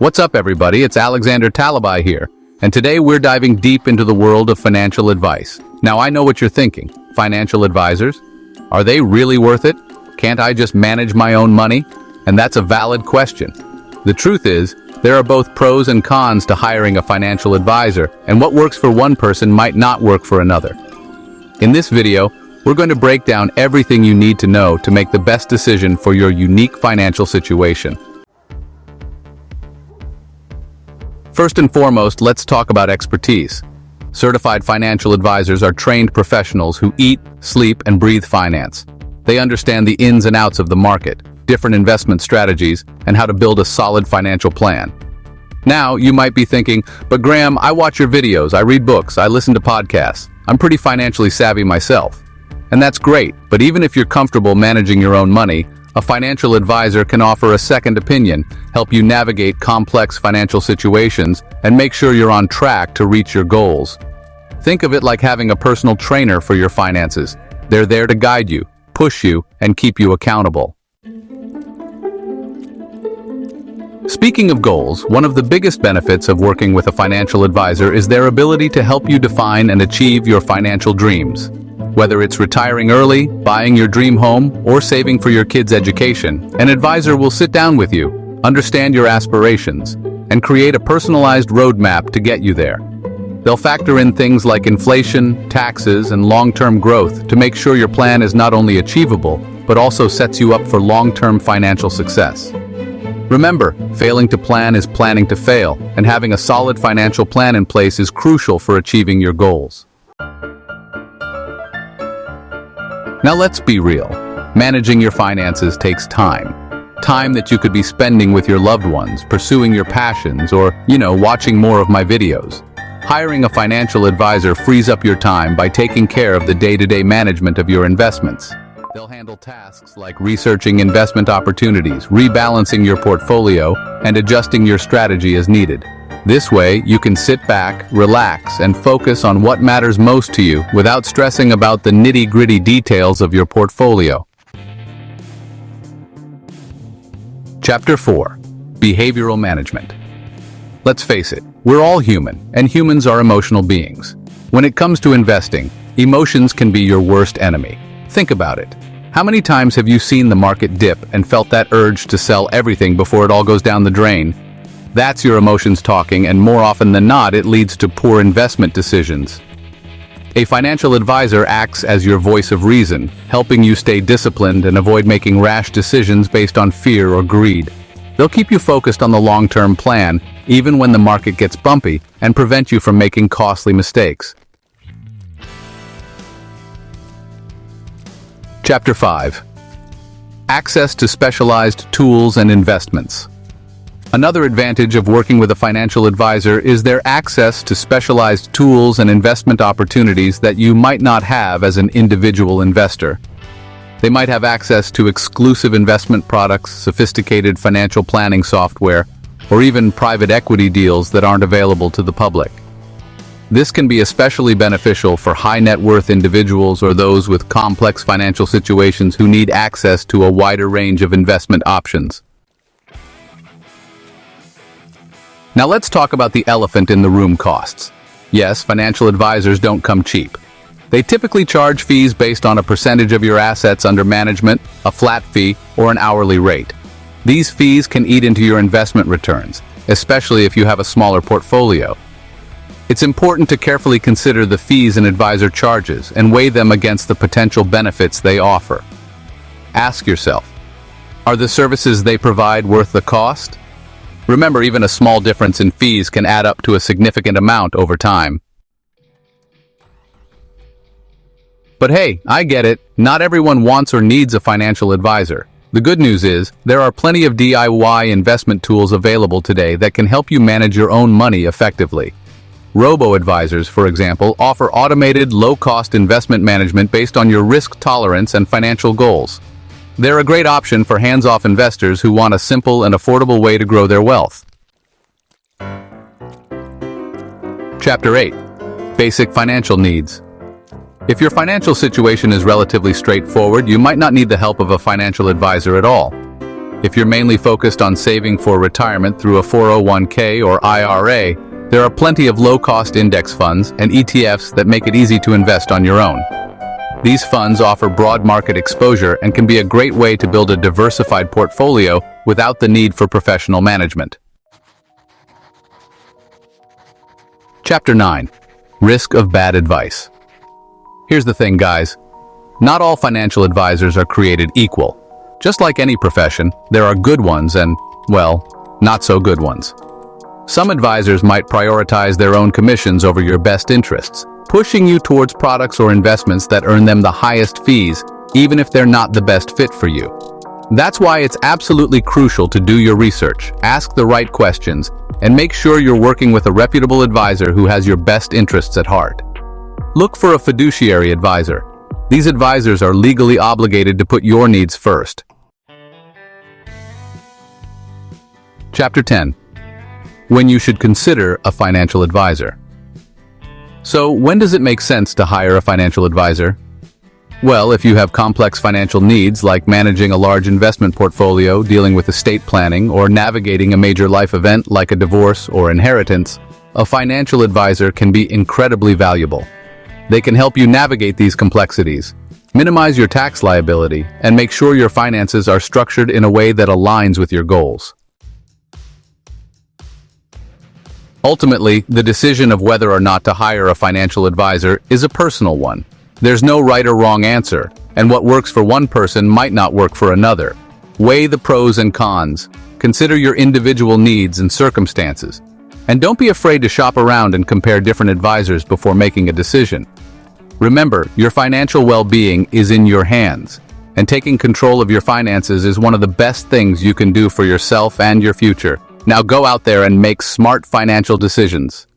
What's up, everybody? It's Alexander Talabai here, and today we're diving deep into the world of financial advice. Now, I know what you're thinking. Financial advisors? Are they really worth it? Can't I just manage my own money? And that's a valid question. The truth is, there are both pros and cons to hiring a financial advisor, and what works for one person might not work for another. In this video, we're going to break down everything you need to know to make the best decision for your unique financial situation. First and foremost, let's talk about expertise. Certified financial advisors are trained professionals who eat, sleep, and breathe finance. They understand the ins and outs of the market, different investment strategies, and how to build a solid financial plan. Now, you might be thinking, but Graham, I watch your videos, I read books, I listen to podcasts. I'm pretty financially savvy myself. And that's great, but even if you're comfortable managing your own money, a financial advisor can offer a second opinion, help you navigate complex financial situations, and make sure you're on track to reach your goals. Think of it like having a personal trainer for your finances. They're there to guide you, push you, and keep you accountable. Speaking of goals, one of the biggest benefits of working with a financial advisor is their ability to help you define and achieve your financial dreams. Whether it's retiring early, buying your dream home, or saving for your kids' education, an advisor will sit down with you, understand your aspirations, and create a personalized roadmap to get you there. They'll factor in things like inflation, taxes, and long-term growth to make sure your plan is not only achievable, but also sets you up for long-term financial success. Remember, failing to plan is planning to fail, and having a solid financial plan in place is crucial for achieving your goals. Now let's be real. Managing your finances takes time. Time that you could be spending with your loved ones, pursuing your passions, or, watching more of my videos. Hiring a financial advisor frees up your time by taking care of the day-to-day management of your investments. They'll handle tasks like researching investment opportunities, rebalancing your portfolio, and adjusting your strategy as needed. This way, you can sit back, relax, and focus on what matters most to you without stressing about the nitty-gritty details of your portfolio. Chapter 4. Behavioral Management. Let's face it, we're all human, and humans are emotional beings. When it comes to investing, emotions can be your worst enemy. Think about it. How many times have you seen the market dip and felt that urge to sell everything before it all goes down the drain? That's your emotions talking, and more often than not, it leads to poor investment decisions. A financial advisor acts as your voice of reason, helping you stay disciplined and avoid making rash decisions based on fear or greed. They'll keep you focused on the long-term plan, even when the market gets bumpy, and prevent you from making costly mistakes. Chapter 5. Access to specialized tools and investments. Another advantage of working with a financial advisor is their access to specialized tools and investment opportunities that you might not have as an individual investor. They might have access to exclusive investment products, sophisticated financial planning software, or even private equity deals that aren't available to the public. This can be especially beneficial for high net worth individuals or those with complex financial situations who need access to a wider range of investment options. Now let's talk about the elephant in the room: costs. Yes, financial advisors don't come cheap. They typically charge fees based on a percentage of your assets under management, a flat fee, or an hourly rate. These fees can eat into your investment returns, especially if you have a smaller portfolio. It's important to carefully consider the fees an advisor charges and weigh them against the potential benefits they offer. Ask yourself, are the services they provide worth the cost? Remember, even a small difference in fees can add up to a significant amount over time. But hey, I get it. Not everyone wants or needs a financial advisor. The good news is, there are plenty of DIY investment tools available today that can help you manage your own money effectively. Robo-advisors, for example, offer automated, low-cost investment management based on your risk tolerance and financial goals. They're a great option for hands-off investors who want a simple and affordable way to grow their wealth. Chapter 8. Basic Financial Needs. If your financial situation is relatively straightforward, you might not need the help of a financial advisor at all. If you're mainly focused on saving for retirement through a 401k or IRA, there are plenty of low-cost index funds and ETFs that make it easy to invest on your own. These funds offer broad market exposure and can be a great way to build a diversified portfolio without the need for professional management. Chapter 9. Risk of bad advice. Here's the thing, guys. Not all financial advisors are created equal. Just like any profession, there are good ones and, well, not so good ones. Some advisors might prioritize their own commissions over your best interests, pushing you towards products or investments that earn them the highest fees, even if they're not the best fit for you. That's why it's absolutely crucial to do your research, ask the right questions, and make sure you're working with a reputable advisor who has your best interests at heart. Look for a fiduciary advisor. These advisors are legally obligated to put your needs first. Chapter 10. When you should consider a financial advisor. So, when does it make sense to hire a financial advisor? Well, if you have complex financial needs like managing a large investment portfolio, dealing with estate planning, or navigating a major life event like a divorce or inheritance, a financial advisor can be incredibly valuable. They can help you navigate these complexities, minimize your tax liability, and make sure your finances are structured in a way that aligns with your goals. Ultimately, the decision of whether or not to hire a financial advisor is a personal one. There's no right or wrong answer, and what works for one person might not work for another. Weigh the pros and cons, consider your individual needs and circumstances, and don't be afraid to shop around and compare different advisors before making a decision. Remember, your financial well-being is in your hands, and taking control of your finances is one of the best things you can do for yourself and your future. Now go out there and make smart financial decisions.